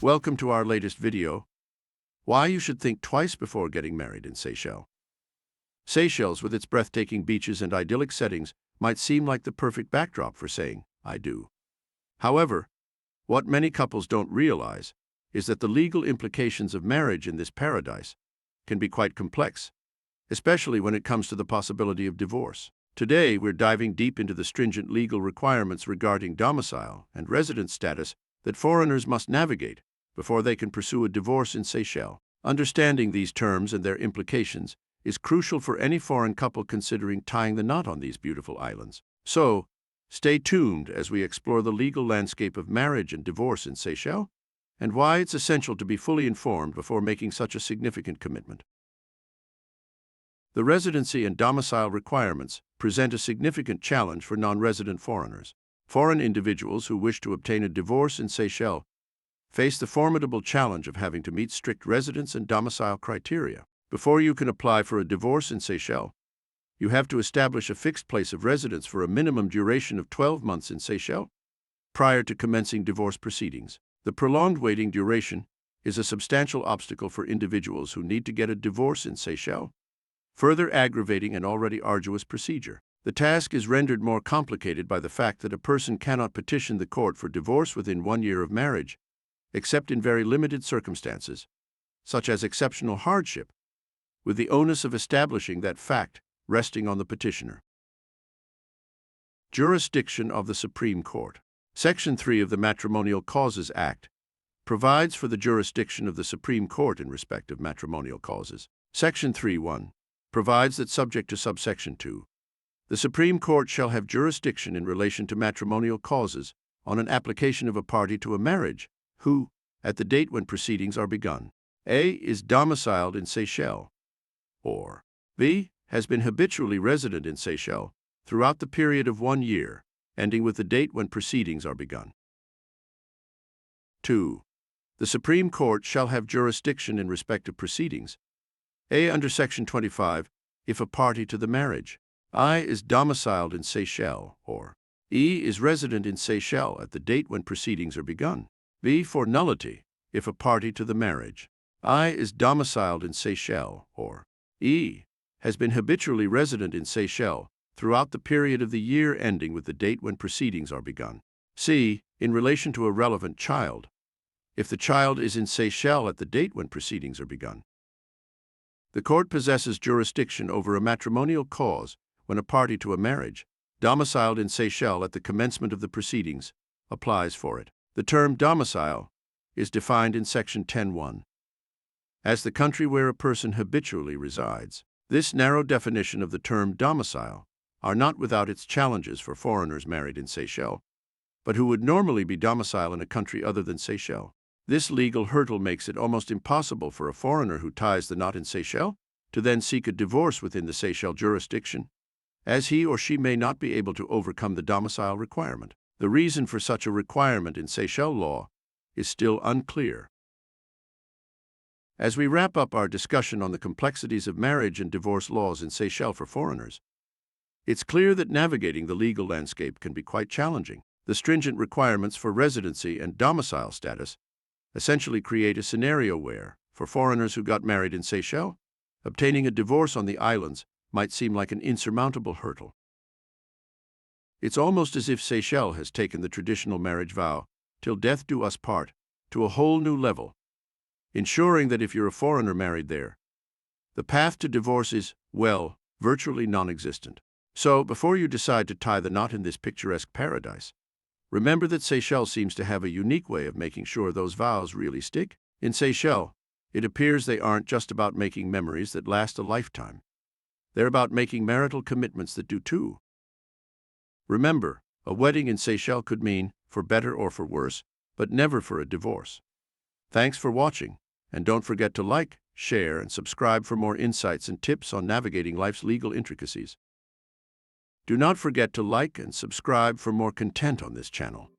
Welcome to our latest video, why you should think twice before getting married in Seychelles. Seychelles, with its breathtaking beaches and idyllic settings, might seem like the perfect backdrop for saying, I do. However, what many couples don't realize is that the legal implications of marriage in this paradise can be quite complex, especially when it comes to the possibility of divorce. Today, we're diving deep into the stringent legal requirements regarding domicile and residence status that foreigners must navigate before they can pursue a divorce in Seychelles. Understanding these terms and their implications is crucial for any foreign couple considering tying the knot on these beautiful islands. So, stay tuned as we explore the legal landscape of marriage and divorce in Seychelles and why it's essential to be fully informed before making such a significant commitment. The residency and domicile requirements present a significant challenge for non-resident foreigners. Foreign individuals who wish to obtain a divorce in Seychelles face the formidable challenge of having to meet strict residence and domicile criteria. Before you can apply for a divorce in Seychelles, you have to establish a fixed place of residence for a minimum duration of 12 months in Seychelles prior to commencing divorce proceedings. The prolonged waiting duration is a substantial obstacle for individuals who need to get a divorce in Seychelles, further aggravating an already arduous procedure. The task is rendered more complicated by the fact that a person cannot petition the court for divorce within 1 year of marriage, except in very limited circumstances, such as exceptional hardship, with the onus of establishing that fact resting on the petitioner. Jurisdiction of the Supreme Court. Section 3 of the Matrimonial Causes Act provides for the jurisdiction of the Supreme Court in respect of matrimonial causes. Section 3(1) provides that subject to subsection 2, the Supreme Court shall have jurisdiction in relation to matrimonial causes on an application of a party to a marriage who, at the date when proceedings are begun, A. is domiciled in Seychelles, or B. has been habitually resident in Seychelles throughout the period of 1 year, ending with the date when proceedings are begun. 2. The Supreme Court shall have jurisdiction in respect of proceedings A. under Section 25, if a party to the marriage I. is domiciled in Seychelles, or E. is resident in Seychelles at the date when proceedings are begun. B. for nullity, if a party to the marriage I. is domiciled in Seychelles, or E. has been habitually resident in Seychelles throughout the period of the year ending with the date when proceedings are begun. C. in relation to a relevant child, if the child is in Seychelles at the date when proceedings are begun. The court possesses jurisdiction over a matrimonial cause when a party to a marriage, domiciled in Seychelles at the commencement of the proceedings, applies for it. The term domicile is defined in Section 10(1) as the country where a person habitually resides. This narrow definition of the term domicile are not without its challenges for foreigners married in Seychelles, but who would normally be domiciled in a country other than Seychelles. This legal hurdle makes it almost impossible for a foreigner who ties the knot in Seychelles to then seek a divorce within the Seychelles jurisdiction, as he or she may not be able to overcome the domicile requirement. The reason for such a requirement in Seychelles law is still unclear. As we wrap up our discussion on the complexities of marriage and divorce laws in Seychelles for foreigners, it's clear that navigating the legal landscape can be quite challenging. The stringent requirements for residency and domicile status essentially create a scenario where, for foreigners who got married in Seychelles, obtaining a divorce on the islands might seem like an insurmountable hurdle. It's almost as if Seychelles has taken the traditional marriage vow, till death do us part, to a whole new level, ensuring that if you're a foreigner married there, the path to divorce is, well, virtually non-existent. So, before you decide to tie the knot in this picturesque paradise, remember that Seychelles seems to have a unique way of making sure those vows really stick. In Seychelles, it appears they aren't just about making memories that last a lifetime. They're about making marital commitments that do too. Remember, a wedding in Seychelles could mean, for better or for worse, but never for a divorce. Thanks for watching, and don't forget to like, share, and subscribe for more insights and tips on navigating life's legal intricacies. Do not forget to like and subscribe for more content on this channel.